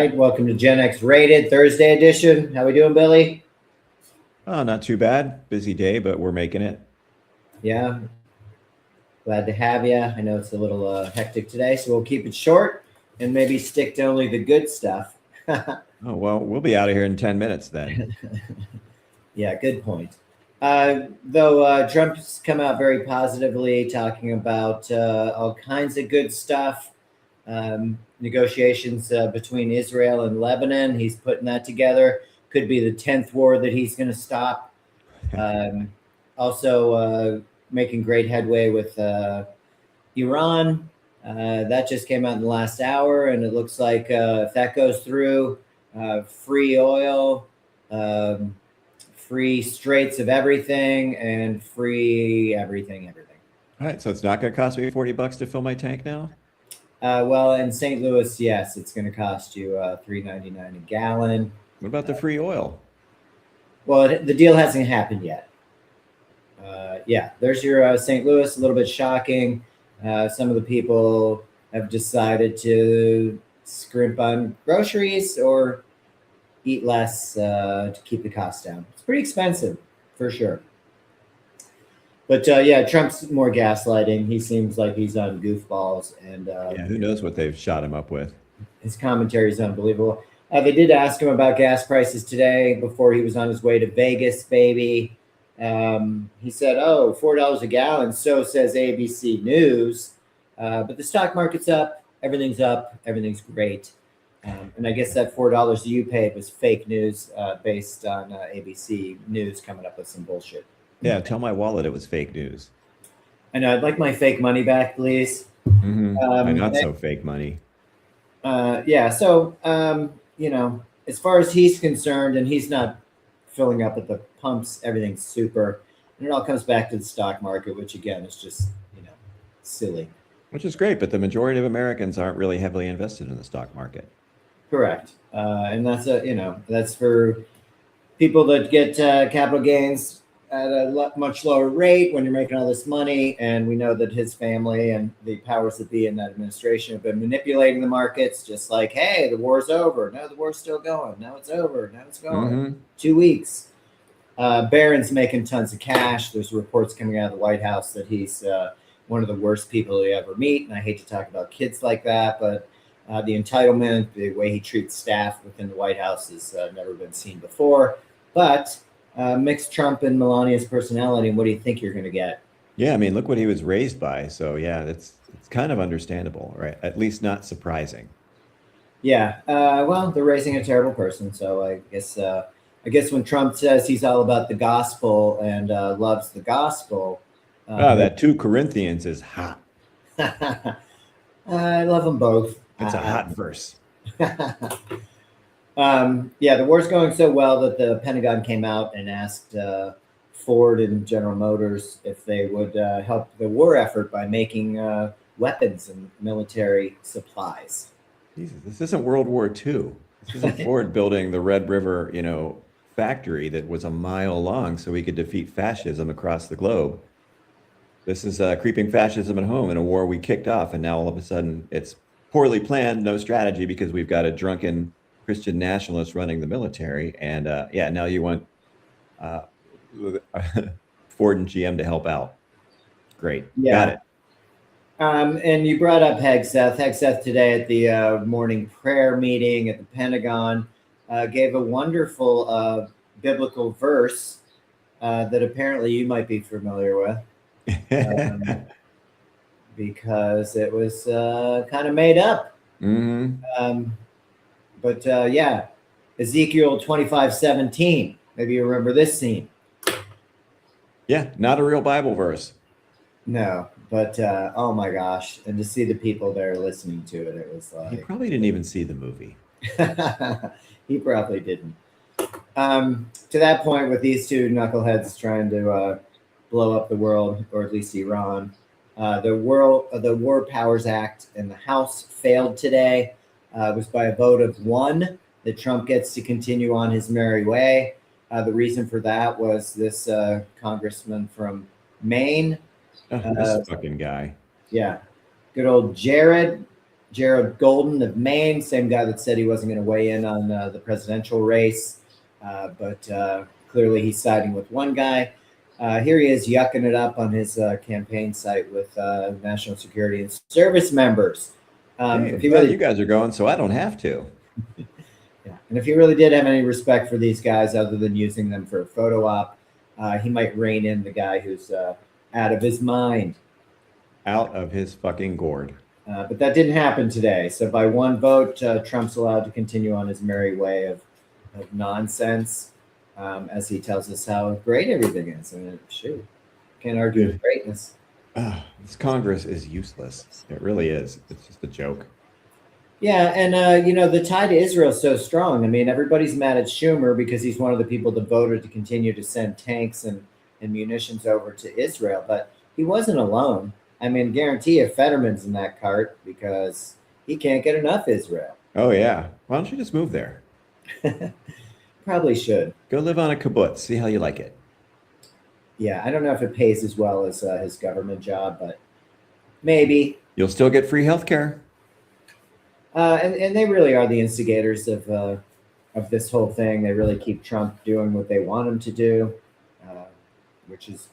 right, welcome to Gen X Rated Thursday edition. How we doing, Billy? Oh, not too bad. Busy day, but we're making it. Yeah, glad to have you. I know it's a little hectic today, so we'll keep it short and maybe stick to only the good stuff. Oh, well, we'll be out of here in 10 minutes then. Yeah, good point. Though Trump's come out very positively, talking about all kinds of good stuff. Negotiations between Israel and Lebanon. He's putting that together. Could be the 10th war that he's going to stop. Also making great headway with Iran. That just came out in the last hour, and it looks like if that goes through, free oil, free straits of everything, and free everything. All right, so it's not going to cost me $40 to fill my tank now? Well, in St. Louis, yes, it's going to cost you $3.99 a gallon. What about the free oil? Well, the deal hasn't happened yet. Yeah, there's your St. Louis. A little bit shocking. Some of the people have decided to scrimp on groceries or eat less to keep the costs down. It's pretty expensive, for sure. But yeah, Trump's more gaslighting. He seems like he's on goofballs, and Yeah, who knows what they've shot him up with. His commentary is unbelievable. They did ask him about gas prices today before he was on his way to Vegas, baby. He said, oh, $4 a gallon, so says ABC News. But the stock market's up, everything's great. And I guess that $4 you paid was fake news based on ABC News coming up with some bullshit. Yeah, tell my wallet it was fake news. I know, I'd like my fake money back, please. My not so fake money. Yeah, so, you know, as far as he's concerned, and he's not filling up at the pumps, everything's super. And it all comes back to the stock market, which again is just, you know, silly. Which is great, but the majority of Americans aren't really heavily invested in the stock market. Correct. And that's that's for people that get capital gains at a much lower rate when you're making all this money. And we know that his family and the powers that be in that administration have been manipulating the markets, just like, hey, the war's over. No, the war's still going. Now it's over. Now it's going. 2 weeks. Barron's making tons of cash. There's reports coming out of the White House that he's one of the worst people you ever meet. And I hate to talk about kids like that, but the entitlement, the way he treats staff within the White House has never been seen before. But mix Trump and Melania's personality, and what do you think you're going to get? Yeah, I mean, look what he was raised by. So yeah, it's kind of understandable, right? At least not surprising. Yeah, well, they're raising a terrible person. So I guess when Trump says he's all about the gospel and loves the gospel, that 2 Corinthians is hot. I love them both. It's a hot verse. Yeah, the war's going so well that the Pentagon came out and asked Ford and General Motors if they would help the war effort by making weapons and military supplies. Jesus, this isn't World War II. This isn't Ford building the Red River, factory that was a mile long so we could defeat fascism across the globe. This is creeping fascism at home in a war we kicked off, and now all of a sudden it's poorly planned, no strategy, because we've got a drunken Christian nationalist running the military. And now you want Ford and GM to help out. Great. Yeah. Got it. And you brought up Hegseth. Hegseth today at the morning prayer meeting at the Pentagon gave a wonderful biblical verse that apparently you might be familiar with. Because it was kind of made up. But yeah, Ezekiel 25:17. Maybe you remember this scene. Yeah, not a real Bible verse. No, but oh my gosh. And to see the people there listening to it, it was like... He probably didn't even see the movie. He probably didn't. To that point, with these two knuckleheads trying to blow up the world, or at least Iran, the War Powers Act in the House failed today. It was by a vote of 1 that Trump gets to continue on his merry way. The reason for that was this congressman from Maine. This fucking guy. Yeah. Good old Jared Jared Golden of Maine, same guy that said he wasn't going to weigh in on the presidential race, but clearly he's siding with one guy. Here he is yucking it up on his campaign site with national security and service members. Hey, you guys are going, so I don't have to. Yeah. And if he really did have any respect for these guys other than using them for a photo op, he might rein in the guy who's out of his mind. Out of his fucking gourd. But that didn't happen today. So by one vote, Trump's allowed to continue on his merry way of nonsense as he tells us how great everything is. I mean, shoot, can't argue with greatness. This Congress is useless. It really is. It's just a joke. Yeah, and you know, the tie to Israel is so strong. I mean, everybody's mad at Schumer because he's one of the people that voted to continue to send tanks and munitions over to Israel. But he wasn't alone. I mean, guarantee you Fetterman's in that cart because he can't get enough Israel. Oh, yeah. Why don't you just move there? Probably should. Go live on a kibbutz. See how you like it. Yeah, I don't know if it pays as well as his government job, but maybe. You'll still get free health care. And they really are the instigators of this whole thing. They really keep Trump doing what they want him to do, which is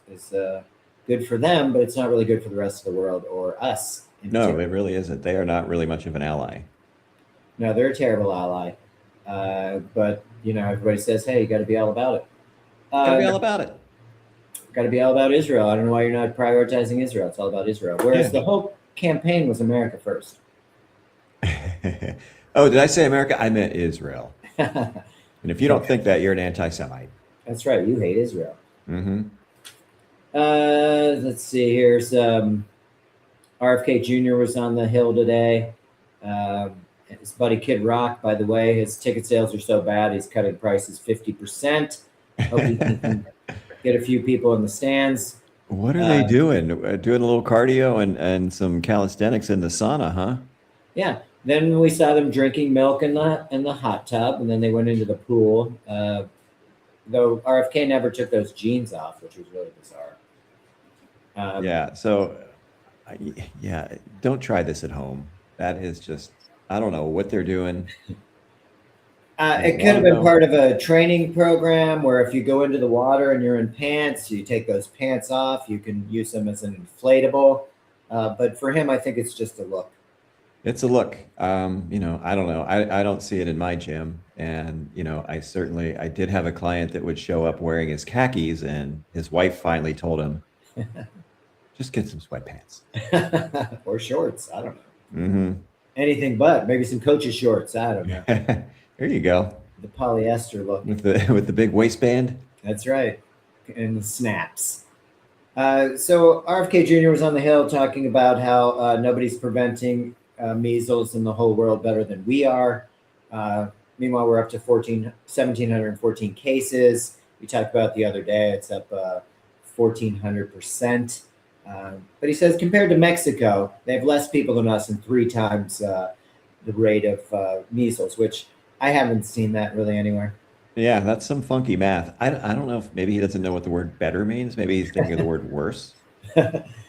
good for them, but it's not really good for the rest of the world or us. No, it really isn't. They are not really much of an ally. No, they're a terrible ally. But, you know, everybody says, hey, you got to be all about it. Got to be all about it. Got to be all about Israel. I don't know why you're not prioritizing Israel. It's all about Israel. Whereas the whole campaign was America first. Oh, did I say America? I meant Israel. And if you don't think that, you're an anti-Semite. That's right. You hate Israel. Mm-hmm. Let's see. Here's RFK Jr. was on the Hill today. His buddy Kid Rock, by the way, his ticket sales are so bad, he's cutting prices 50%. Hope he can get a few people in the stands. What are they doing? Doing a little cardio and some calisthenics in the sauna, huh? Yeah. Then we saw them drinking milk in the hot tub, and then they went into the pool. Though RFK never took those jeans off, which was really bizarre. Yeah. So, yeah, don't try this at home. That is just, I don't know what they're doing. It could have been part of a training program where if you go into the water and you're in pants, you take those pants off, you can use them as an inflatable. But for him, I think it's just a look. It's a look. You know, I don't know. I don't see it in my gym. And, you know, I did have a client that would show up wearing his khakis, and his wife finally told him, just get some sweatpants. Or shorts. I don't know. Mm-hmm. Anything but. Maybe some coach's shorts. I don't know. There you go. The polyester look. With the big waistband. That's right. And the snaps. So RFK Jr. was on the Hill talking about how nobody's preventing measles in the whole world better than we are. Meanwhile, we're up to 1,714 cases. We talked about the other day, it's up 1,400%. But he says compared to Mexico, they have less people than us and 3 times the rate of measles, which I haven't seen that really anywhere. Yeah, that's some funky math. I don't know if maybe he doesn't know what the word better means. Maybe he's thinking of the word worse.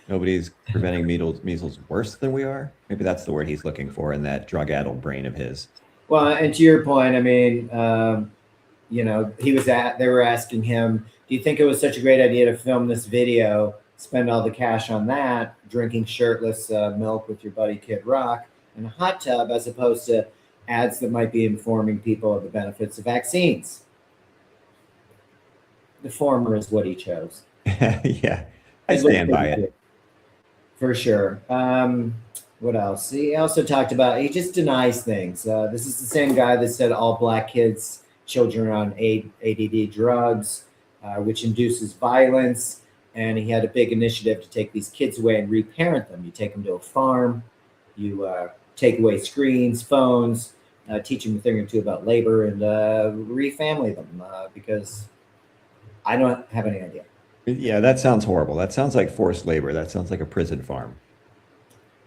Nobody's preventing measles worse than we are. Maybe that's the word he's looking for in that drug-addled brain of his. Well, and to your point, I mean, you know, they were asking him, do you think it was such a great idea to film this video, spend all the cash on that, drinking shirtless milk with your buddy Kid Rock in a hot tub, as opposed to ads that might be informing people of the benefits of vaccines? The former is what he chose. Yeah, I stand by it. For sure. What else? He also talked about, he just denies things. This is the same guy that said all black children are on ADD drugs, which induces violence. And he had a big initiative to take these kids away and reparent them. You take them to a farm, you take away screens, phones, teach them a thing or two about labor, and refamily them because I don't have any idea. Yeah, that sounds horrible. That sounds like forced labor. That sounds like a prison farm.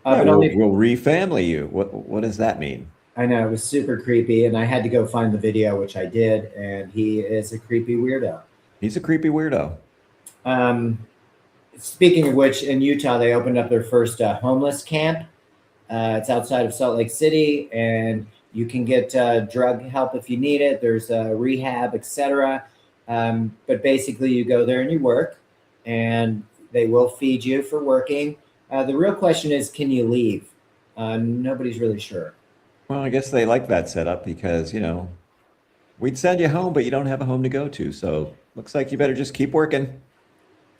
Yeah, we'll refamily you. What does that mean? I know, it was super creepy, and I had to go find the video, which I did, and he is a creepy weirdo. He's a creepy weirdo. Speaking of which, in Utah, they opened up their first homeless camp. It's outside of Salt Lake City, and you can get drug help if you need it. There's rehab, etc. But basically, you go there and you work, and they will feed you for working. The real question is, can you leave? Nobody's really sure. Well, I guess they like that setup because, we'd send you home, but you don't have a home to go to. So looks like you better just keep working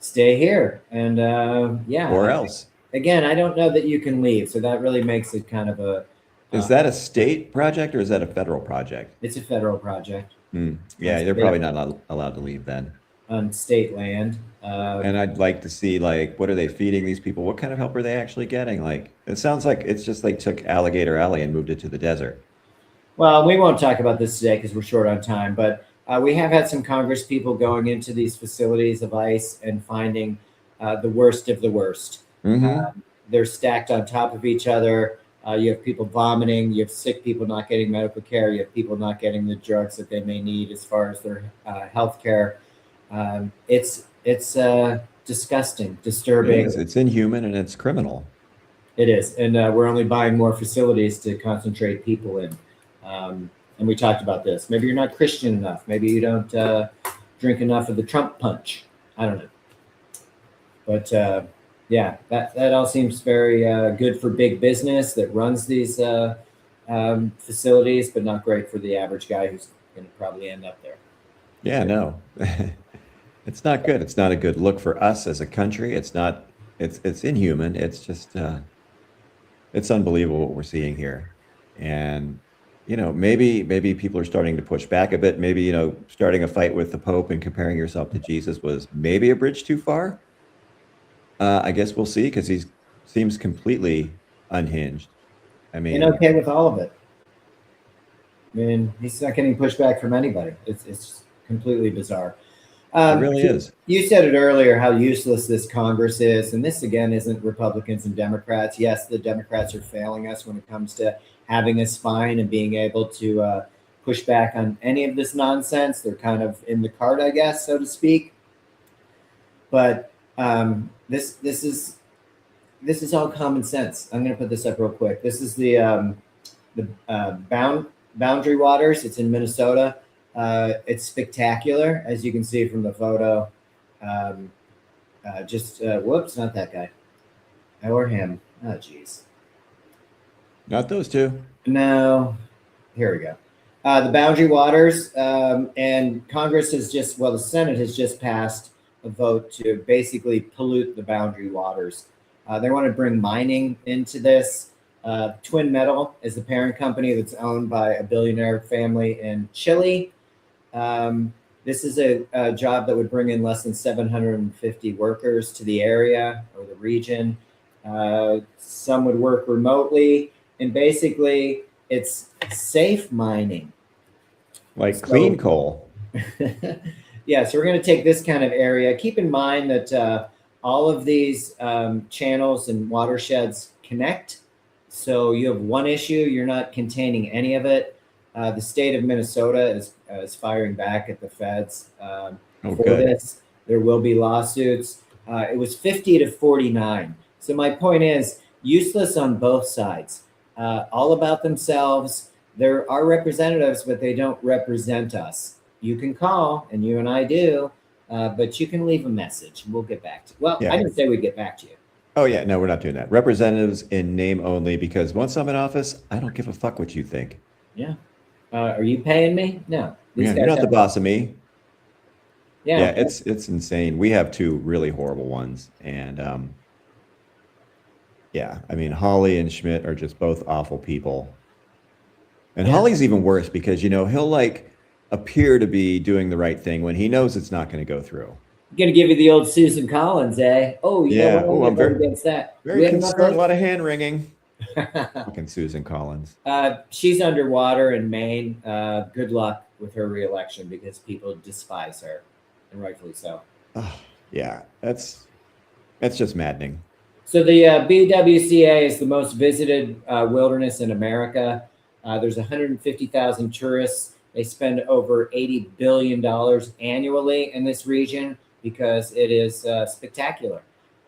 Stay here, and or else. Again, I don't know that you can leave, so that really makes it kind of a. Is that a state project or is that a federal project? It's a federal project. Yeah, they're probably not allowed to leave then. On state land. And I'd like to see, like, what are they feeding these people? What kind of help are they actually getting? Like, it sounds like it's just they took Alligator Alley and moved it to the desert. Well, we won't talk about this today because we're short on time, but we have had some Congress people going into these facilities of ICE and finding the worst of the worst. They're stacked on top of each other. You have people vomiting. You have sick people not getting medical care. You have people not getting the drugs that they may need as far as their health care. It's disgusting, disturbing. It's inhuman and it's criminal. It is. And we're only buying more facilities to concentrate people in. And we talked about this. Maybe you're not Christian enough. Maybe you don't drink enough of the Trump punch. I don't know. But yeah, that all seems very good for big business that runs these facilities, but not great for the average guy who's going to probably end up there. Yeah, no. It's not good. It's not a good look for us as a country. It's not, it's inhuman. It's just, it's unbelievable what we're seeing here. And, maybe people are starting to push back a bit. Maybe, starting a fight with the Pope and comparing yourself to Jesus was maybe a bridge too far. I guess we'll see because he seems completely unhinged. I mean, and okay with all of it. I mean, he's not getting pushback from anybody. It's completely bizarre. It really is. You said it earlier how useless this Congress is, and this again isn't Republicans and Democrats. Yes, the Democrats are failing us when it comes to having a spine and being able to push back on any of this nonsense. They're kind of in the cart, I guess, so to speak. But this is all common sense. I'm going to put this up real quick. This is the Boundary Waters. It's in Minnesota. It's spectacular, as you can see from the photo. Whoops, not that guy. Or him. Oh, geez. Not those two. No. Here we go. The Boundary Waters, and Congress has the Senate has just passed a vote to basically pollute the Boundary Waters. They want to bring mining into this. Twin Metal is the parent company that's owned by a billionaire family in Chile. This is a job that would bring in less than 750 workers to the area or the region. Some would work remotely, and basically it's safe mining. Like clean coal. Yeah, so we're going to take this kind of area. Keep in mind that all of these channels and watersheds connect. So you have one issue, you're not containing any of it. The state of Minnesota is firing back at the feds for this. There will be lawsuits. It was 50 to 49. So my point is useless on both sides. All about themselves. There are representatives, but they don't represent us. You can call, and you and I do, but you can leave a message. We'll get back to you. Well, yeah. I didn't say we'd get back to you. Oh, yeah. No, we're not doing that. Representatives in name only, because once I'm in office, I don't give a fuck what you think. Yeah. Are you paying me? No. You're not the boss of me. Yeah. Yeah, it's insane. We have two really horrible ones. And yeah, I mean, Hawley and Schmidt are just both awful people. And Hawley's even worse because, he'll like appear to be doing the right thing when he knows it's not going to go through. I'm going to give you the old Susan Collins, eh? Oh, yeah. I'm very against that. Very concerned, a lot of hand wringing. Fucking Susan Collins. She's underwater in Maine. Good luck with her reelection because people despise her, and rightfully so. Yeah, that's just maddening. So the BWCA is the most visited wilderness in America. There's 150,000 tourists. They spend over $80 billion annually in this region because it is spectacular.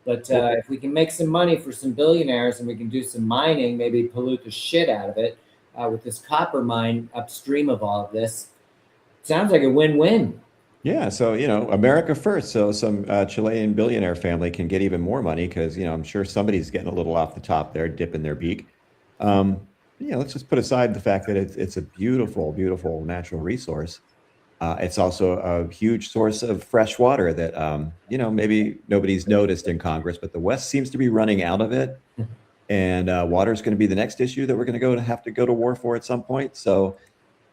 But if we can make some money for some billionaires and we can do some mining, maybe pollute the shit out of it with this copper mine upstream of all of this, sounds like a win-win. Yeah, so America first. So some Chilean billionaire family can get even more money because I'm sure somebody's getting a little off the top there, dipping their beak. Let's just put aside the fact that it's a beautiful, beautiful natural resource. It's also a huge source of fresh water that maybe nobody's noticed in Congress, but the West seems to be running out of it, and water is going to be the next issue that we're going to have to go to war for at some point. So.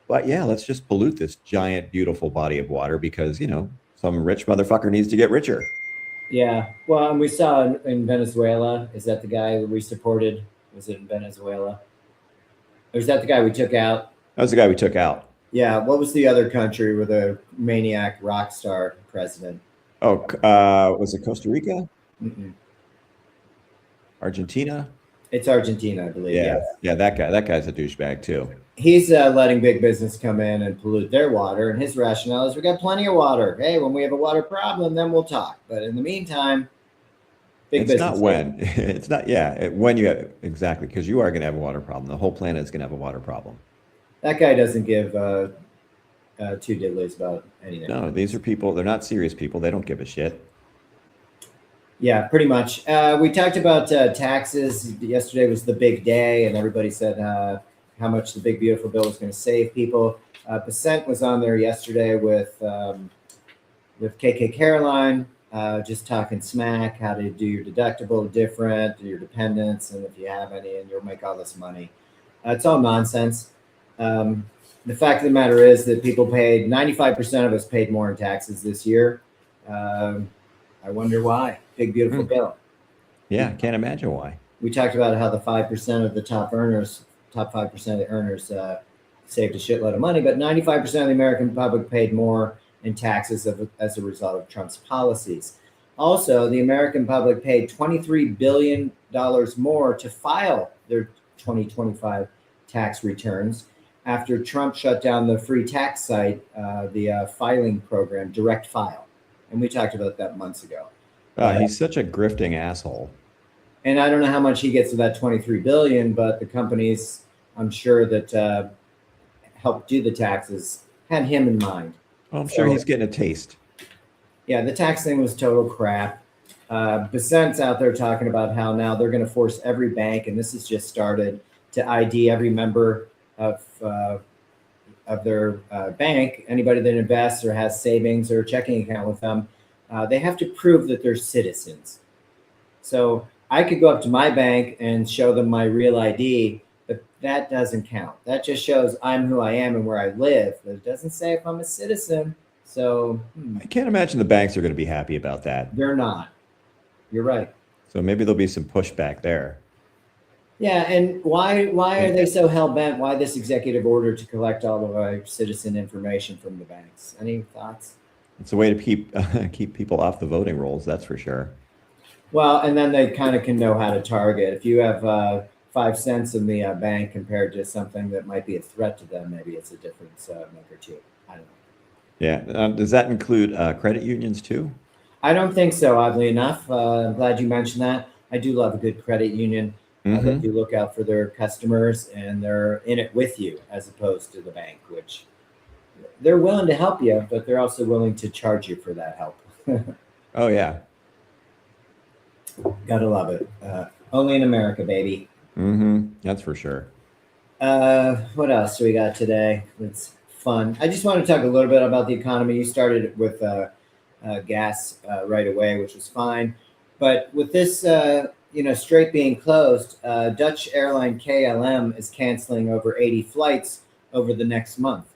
But yeah, let's just pollute this giant, beautiful body of water because, some rich motherfucker needs to get richer. Yeah. Well, and we saw in Venezuela, is that the guy that we supported? Was it in Venezuela? Or is that the guy we took out? That was the guy we took out. Yeah. What was the other country with a maniac rock star president? Oh, was it Costa Rica? Mm-mm. Argentina? It's Argentina, I believe. Yeah. Yeah, that guy. That guy's a douchebag too. He's letting big business come in and pollute their water. And his rationale is we got plenty of water. Hey, when we have a water problem, then we'll talk. But in the meantime, big business. It's not when. It's not, yeah, when you have, exactly, because you are going to have a water problem. The whole planet is going to have a water problem. That guy doesn't give two diddlies about anything. No, these are people, they're not serious people. They don't give a shit. Yeah, pretty much. We talked about taxes. Yesterday was the big day, and everybody said how much the big beautiful bill was going to save people. Percent was on there yesterday with KK Caroline, just talking smack, how to do your deductible different, your dependents, and if you have any, and you'll make all this money. It's all nonsense. The fact of the matter is that people paid, 95% of us paid more in taxes this year. I wonder why. Big beautiful bill. Yeah, can't imagine why. We talked about how the 5% of the top 5% of the earners saved a shitload of money, but 95% of the American public paid more in taxes as a result of Trump's policies. Also, the American public paid $23 billion more to file their 2025 tax returns after Trump shut down the free tax site, the filing program, Direct File. And we talked about that months ago. He's such a grifting asshole. And I don't know how much he gets of that $23 billion, but the companies, I'm sure that helped do the taxes had him in mind. Well, I'm sure he's getting a taste. Yeah, the tax thing was total crap. Besant's out there talking about how now they're going to force every bank, and this has just started, to ID every member of their bank. Anybody that invests or has savings or a checking account with them, they have to prove that they're citizens. So I could go up to my bank and show them my real ID, but that doesn't count. That just shows I'm who I am and where I live. But it doesn't say if I'm a citizen. So I can't imagine the banks are going to be happy about that. They're not. You're right. So maybe there'll be some pushback there. Yeah, and why are they so hell-bent? Why this executive order to collect all of our citizen information from the banks? Any thoughts? It's a way to keep people off the voting rolls, that's for sure. Well, and then they kind of can know how to target. If you have 5 cents in the bank compared to something that might be a threat to them, maybe it's a difference maker too. I don't know. Yeah. Does that include credit unions too? I don't think so, oddly enough. I'm glad you mentioned that. I do love a good credit union. They do look out for their customers, and they're in it with you as opposed to the bank, which they're willing to help you, but they're also willing to charge you for that help. Oh, yeah. Gotta love it. Only in America, baby. That's for sure. What else do we got today? It's fun. I just want to talk a little bit about the economy. You started with gas right away, which was fine. But with this, Strait being closed, Dutch airline KLM is canceling over 80 flights over the next month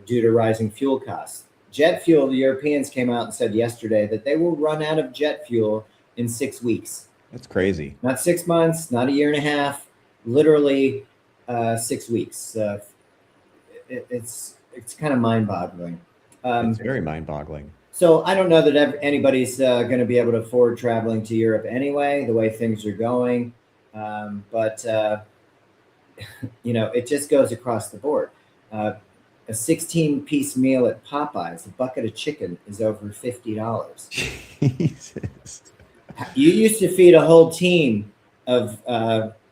due to rising fuel costs. Jet fuel, the Europeans came out and said yesterday that they will run out of jet fuel in 6 weeks. That's crazy. Not 6 months, not a year and a half, literally 6 weeks. It's kind of mind-boggling. It's very mind-boggling. So I don't know that anybody's going to be able to afford traveling to Europe anyway, the way things are going. But it just goes across the board. A 16-piece meal at Popeyes, a bucket of chicken is over $50. Jesus. You used to feed a whole team of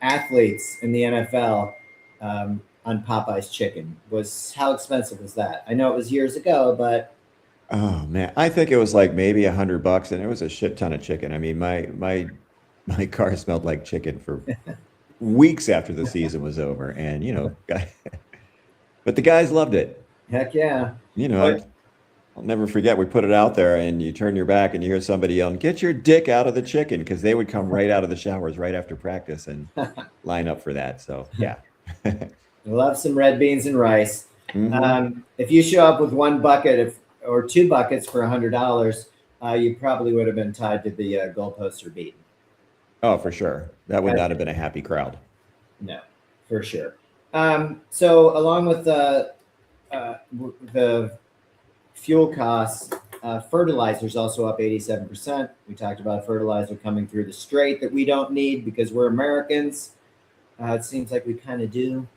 athletes in the NFL on Popeye's chicken. How expensive was that? I know it was years ago, but Oh man, I think it was like maybe $100, and it was a shit ton of chicken. I mean, my car smelled like chicken for weeks after the season was over, and but the guys loved it. heck yeah. You know, But I'll never forget. We put it out there, and you turn your back, and you hear somebody yelling, "Get your dick out of the chicken!" Because they would come right out of the showers right after practice and line up for that. So yeah. I love some red beans and rice. Mhm. If you show up with one bucket or two buckets for $100, you probably would have been tied to the goalpost or beaten. Oh, for sure. That would Right? not have been a happy crowd. No, for sure. So along with the fuel costs, fertilizer's also up 87%. We talked about fertilizer coming through the strait that we don't need because we're Americans. It seems like we kind of do.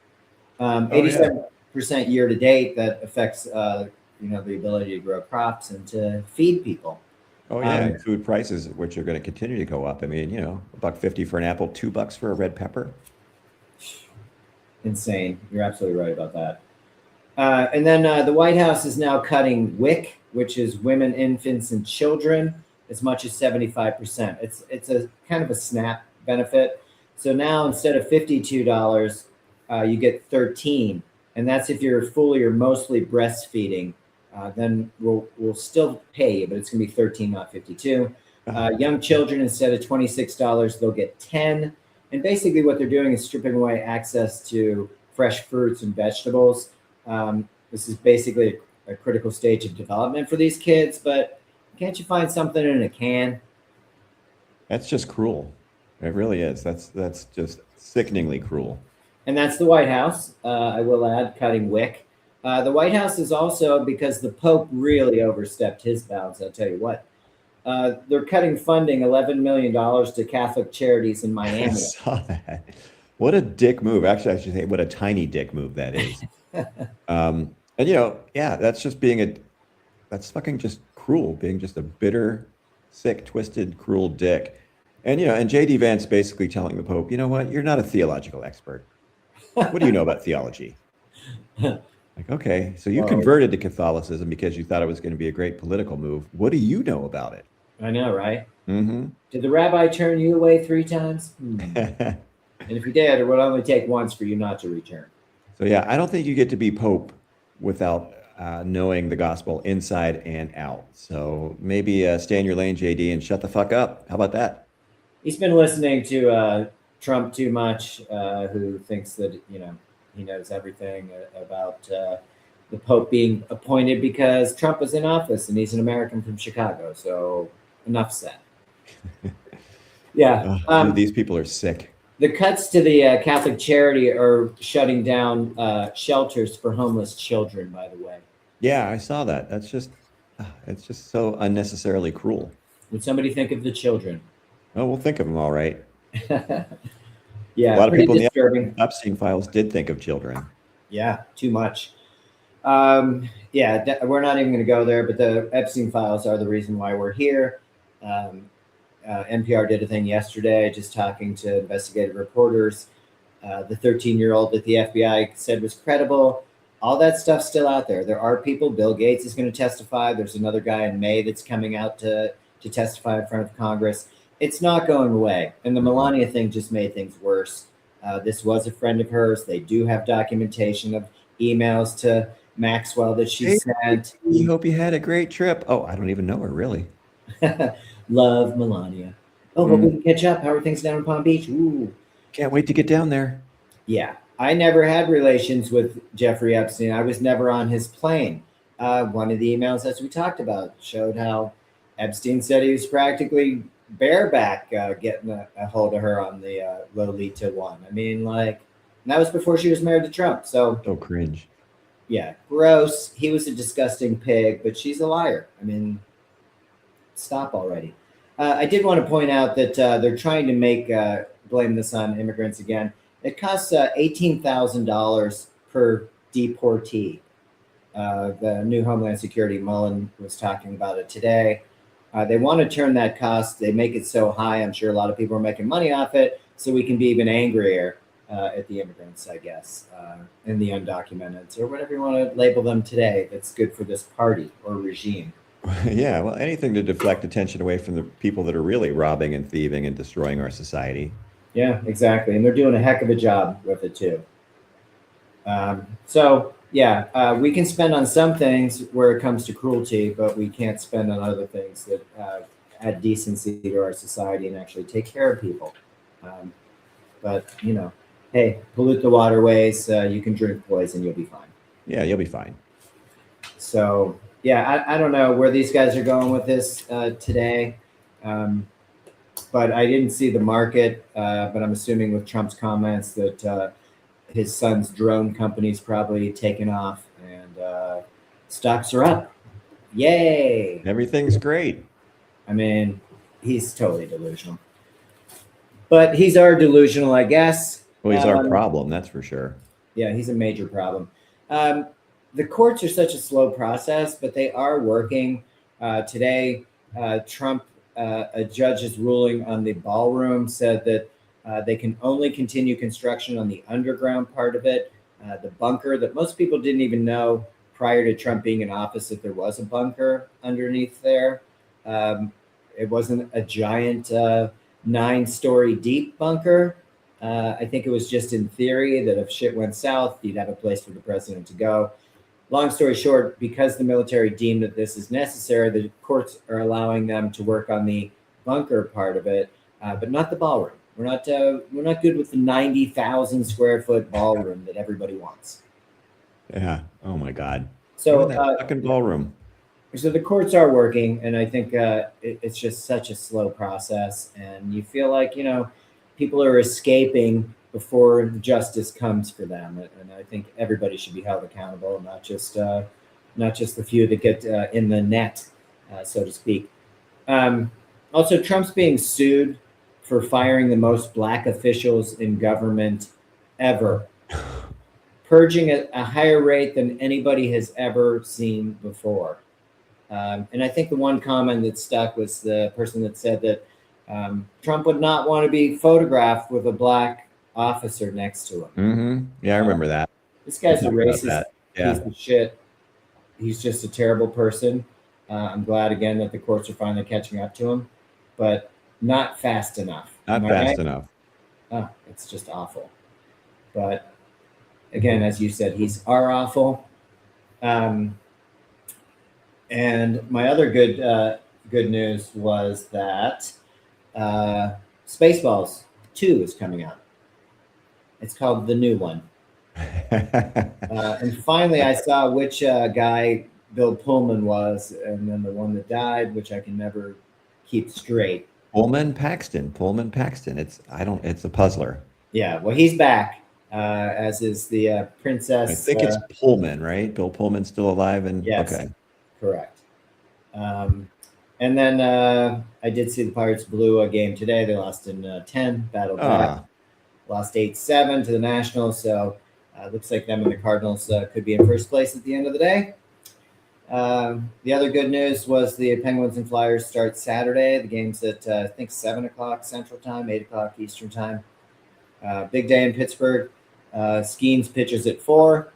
Oh yeah. 87% year to date. That affects the ability to grow crops and to feed people. Oh yeah, and food prices, which are going to continue to go up. I mean, $1.50 for an apple, $2 for a red pepper. Insane. You're absolutely right about that. And then the White House is now cutting WIC, which is women, infants, and children, as much as 75%. It's a kind of a SNAP benefit. So now instead of $52, you get 13, and that's if you're fully or mostly breastfeeding. Then we'll still pay you, but it's going to be 13, not 52. Young children, instead of $26, they'll get 10. And basically, what they're doing is stripping away access to fresh fruits and vegetables. This is basically a critical stage of development for these kids, but can't you find something in a can? That's just cruel. It really is. That's just sickeningly cruel. And that's the White House. I will add, cutting WIC. The White House is also, because the Pope really overstepped his bounds, I'll tell you what. They're cutting funding $11 million to Catholic charities in I Miami. saw that. What a dick move. Actually, I should say, what a tiny dick move that is. And yeah, that's fucking just cruel, being just a bitter, sick, twisted, cruel dick. And and JD Vance basically telling the Pope, you know what, you're not a theological expert. What do you know about theology? Like, okay, so you Well, converted to Catholicism because you thought it was going to be a great political move. What do you know about it? I know, right? Mm-hmm. Did the rabbi turn you away 3 times? And if he did, it would only take once for you not to return. So yeah, I don't think you get to be Pope without knowing the gospel inside and out. So maybe stay in your lane, JD, and shut the fuck up. How about that? He's been listening to Trump too much, who thinks that he knows everything about the Pope being appointed because Trump was in office and he's an American from Chicago. So enough said. Yeah. Dude, these people are sick. The cuts to the Catholic charity are shutting down shelters for homeless children, by the way. Yeah, I saw that. That's just, it's just so unnecessarily cruel. Would somebody think of the children? Oh, we'll think of them all right. Yeah, A lot of people disturbing. in the Epstein files did think of children. Yeah, too much. We're not even going to go there, but the Epstein files are the reason why we're here. NPR did a thing yesterday just talking to investigative reporters. The 13-year-old that the FBI said was credible. All that stuff's still out there. There are people. Bill Gates is going to testify. There's another guy in May that's coming out to testify in front of Congress. It's not going away. And the Melania thing just made things worse. This was a friend of hers. They do have documentation of emails to Maxwell that she sent. We hope you had a great trip. Oh, I don't even know her, really. Love Melania. Oh, but we can catch up. How are things down in Palm Beach? Ooh. Can't wait to get down there. Yeah. I never had relations with Jeffrey Epstein. I was never on his plane. One of the emails, as we talked about, showed how Epstein said he was practically bareback getting a hold of her on the Lolita one. I mean, and that was before she was married to Trump. So cringe. Yeah, gross. He was a disgusting pig, but she's a liar. I mean, stop already. I did want to point out that they're trying to blame this on immigrants again. It costs $18,000 per deportee. The new Homeland Security Mullen was talking about it today. They want to turn that cost. They make it so high. I'm sure a lot of people are making money off it, so we can be even angrier at the immigrants, I guess, and the undocumented, or whatever you want to label them today. That's good for this party or regime. Yeah, well, anything to deflect attention away from the people that are really robbing and thieving and destroying our society. Yeah, exactly. And they're doing a heck of a job with it too. So yeah, we can spend on some things where it comes to cruelty, but we can't spend on other things that add decency to our society and actually take care of people. But hey, pollute the waterways. You can drink poison, you'll be fine. Yeah, you'll be fine. So yeah, I don't know where these guys are going with this today. But I didn't see the market, but I'm assuming with Trump's comments that his son's drone company's probably taken off and stocks are up. Yay! Everything's great. I mean, he's totally delusional. But he's our delusional, I guess. Well, he's our problem, that's for sure. Yeah, he's a major problem. The courts are such a slow process, but they are working. Today, Trump, a judge's ruling on the ballroom said that they can only continue construction on the underground part of it, the bunker that most people didn't even know prior to Trump being in office that there was a bunker underneath there. It wasn't a giant 9-story deep bunker. I think it was just in theory that if shit went south, you'd have a place for the president to go. Long story short, because the military deemed that this is necessary, the courts are allowing them to work on the bunker part of it, but not the ballroom. We're not good with the 90,000 square foot ballroom that everybody wants. Yeah. Oh my God. So that fucking ballroom. So the courts are working, and I think it's just such a slow process, and you feel like people are escaping before justice comes for them, and I think everybody should be held accountable, not just the few that get in the net, so to speak. Also, Trump's being sued for firing the most black officials in government ever, purging at a higher rate than anybody has ever seen before. And I think the one comment that stuck was the person that said that Trump would not want to be photographed with a black officer next to him. Mm-hmm. Yeah, I remember that. This guy's a racist piece of shit. He's just a terrible person. I'm glad again that the courts are finally catching up to him, but not fast enough. Not fast enough. Oh, it's just awful. But again, as you said, he's our awful. And my other good news was that Spaceballs 2 is coming out. It's called The New One. And finally, I saw which guy Bill Pullman was, and then the one that died, which I can never keep straight. Pullman Paxton. It's a puzzler. Yeah, well, he's back, as is the princess. I think it's Pullman, right? Bill Pullman's still alive, and yes, okay, correct. And then I did see the Pirates blew a game today. They lost in 10, battled back, lost 8-7 to the Nationals. So looks like them and the Cardinals could be in first place at the end of the day. The other good news was the Penguins and Flyers start Saturday. The game's at, I think, 7 o'clock Central Time, 8 o'clock Eastern Time. Big day in Pittsburgh. Skeens pitches at 4,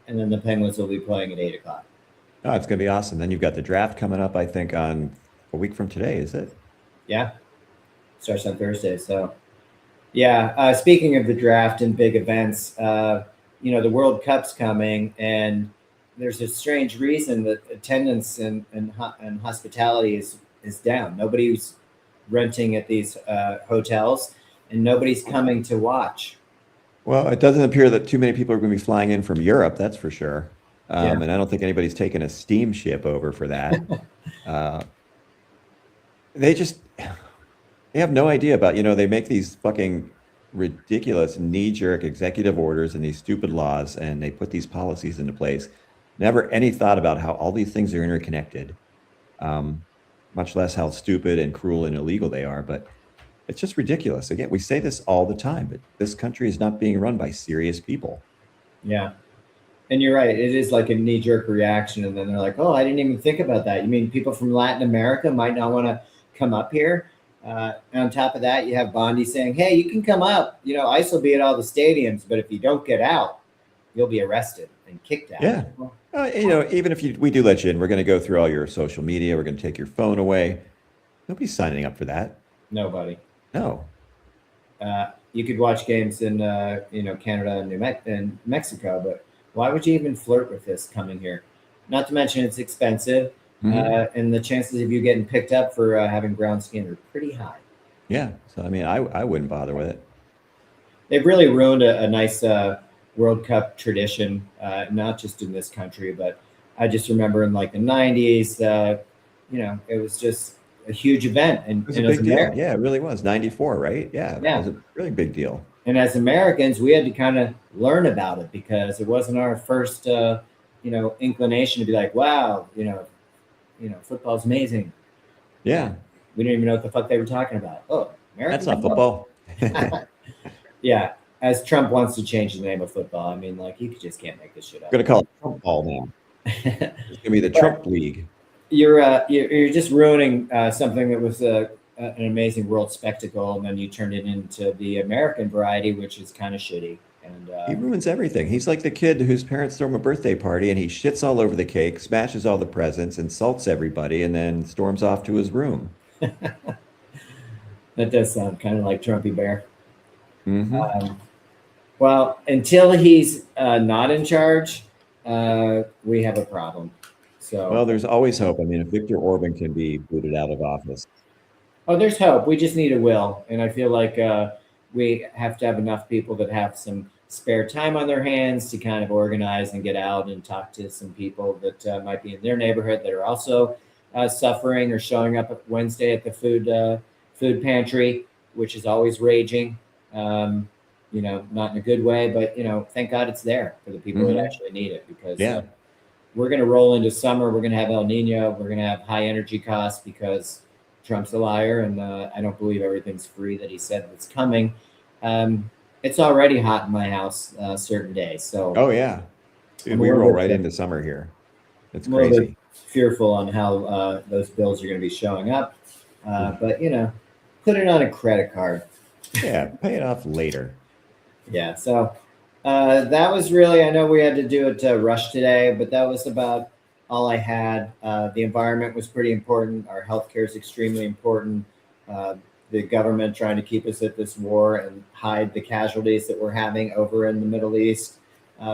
and then the Penguins will be playing at 8 o'clock. Oh, it's going to be awesome. Then you've got the draft coming up, I think, on a week from today, is it? Yeah. Starts on Thursday. So, yeah. Speaking of the draft and big events, the World Cup's coming, and there's a strange reason that attendance and hospitality is down. Nobody's renting at these hotels, and nobody's coming to watch. Well, it doesn't appear that too many people are going to be flying in from Europe, that's for sure. And I don't think anybody's taken a steamship over for that. They have no idea about, they make these fucking ridiculous knee-jerk executive orders and these stupid laws, and they put these policies into place. Never any thought about how all these things are interconnected, much less how stupid and cruel and illegal they are. But it's just ridiculous. Again, we say this all the time, but this country is not being run by serious people. Yeah. And you're right. It is like a knee jerk reaction. And then they're like, oh, I didn't even think about that. You mean people from Latin America might not want to come up here? And on top of that, you have Bondi saying, hey, you can come up. You know, ICE will be at all the stadiums, but if you don't get out, you'll be arrested and kicked out. Yeah. You know, even if we do let you in, we're going to go through all your social media. We're going to take your phone away. Nobody's signing up for that. Nobody. No. You could watch games in, you know, Canada and Mexico, but why would you even flirt with this coming here? Not to mention it's expensive, and the chances of you getting picked up for having brown skin are pretty high. Yeah. So, I mean, I wouldn't bother with it. They've really ruined a nice World Cup tradition, not just in this country, but I just remember in like the 90s, you know, it was just a huge event. And it was a big deal. Yeah, it really was. 94, right? Yeah, that was a really big deal. And as Americans, we had to kind of learn about it because it wasn't our first, you know, inclination to be like, wow, you know, football's amazing. Yeah. We didn't even know what the fuck they were talking about. Oh, American That's not football. Yeah. As Trump wants to change the name of football. I mean, like, you just can't make this shit up. We're going to call it Trump ball now. It's going to be the Trump League. You're just ruining something that was an amazing world spectacle, and then you turned it into the American variety, which is kind of shitty. And he ruins everything. He's like the kid whose parents throw him a birthday party, and he shits all over the cake, smashes all the presents, insults everybody, and then storms off to his room. That does sound kind of like Trumpy Bear. Mm-hmm. Well, until he's not in charge, we have a problem. So, well, there's always hope. I mean, if Viktor Orban can be booted out of office. Oh, there's hope. We just need a will. And I feel like we have to have enough people that have some spare time on their hands to kind of organize and get out and talk to some people that might be in their neighborhood that are also suffering or showing up Wednesday at the food pantry, which is always raging. You know, not in a good way, but, you know, thank God it's there for the people that actually need it, because we're going to roll into summer. We're going to have El Nino. We're going to have high energy costs because Trump's a liar. And I don't believe everything's free that he said that's coming. It's already hot in my house certain days. So, oh, yeah. Dude, we roll right into summer here. It's crazy. Fearful on how those bills are going to be showing up. But, you know, put it on a credit card. Yeah, pay it off later. Yeah, so that was really, I know we had to do it rush today, but that was about all I had. The environment was pretty important. Our healthcare is extremely important. The government trying to keep us at this war and hide the casualties that we're having over in the Middle East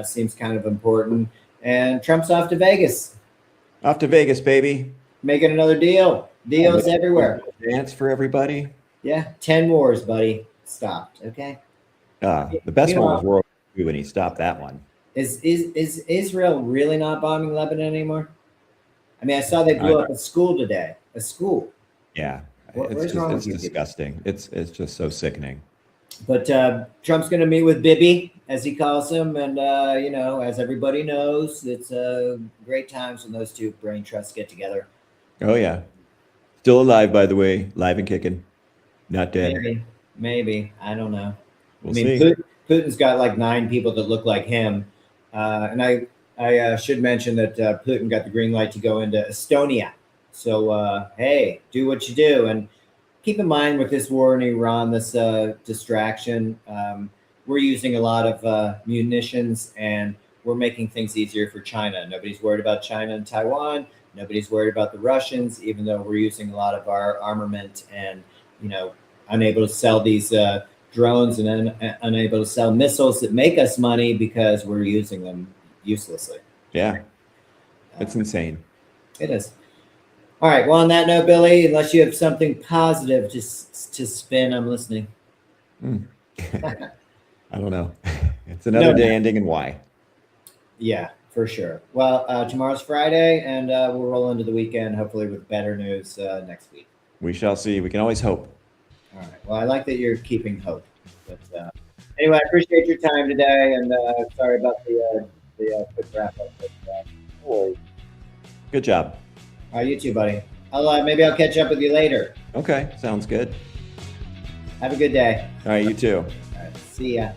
seems kind of important. And Trump's off to Vegas. Off to Vegas, baby. Making another deal. Deals everywhere. Dance for everybody. Yeah, 10 wars, buddy. Stopped, okay? The best one was World War II when he stopped that one. Is Israel really not bombing Lebanon anymore? I mean, I saw they blew up a school today. A school. Yeah, it's disgusting. It's just so sickening. But Trump's going to meet with Bibi, as he calls him, and you know, as everybody knows, it's great times when those two brain trusts get together. Oh yeah, still alive, by the way, live and kicking, not dead. Maybe. I don't know. We'll see. Putin's got like 9 people that look like him. And I should mention that Putin got the green light to go into Estonia. So, hey, do what you do. And keep in mind with this war in Iran, this distraction, we're using a lot of munitions, and we're making things easier for China. Nobody's worried about China and Taiwan. Nobody's worried about the Russians, even though we're using a lot of our armament and, you know, unable to sell these drones and unable to sell missiles that make us money because we're using them uselessly. Yeah, it's insane. It is. All right. Well, on that note, Billy, unless you have something positive to spin, I'm listening. I don't know. It's another day ending in Y. Yeah, for sure. Well, tomorrow's Friday, and we'll roll into the weekend, hopefully with better news next week. We shall see. We can always hope. All right. Well, I like that you're keeping hope. But anyway, I appreciate your time today, and sorry about the quick wrap up. But, good job. All right, you too, buddy. Maybe I'll catch up with you later. Okay, sounds good. Have a good day. All right, you too. All right, see ya.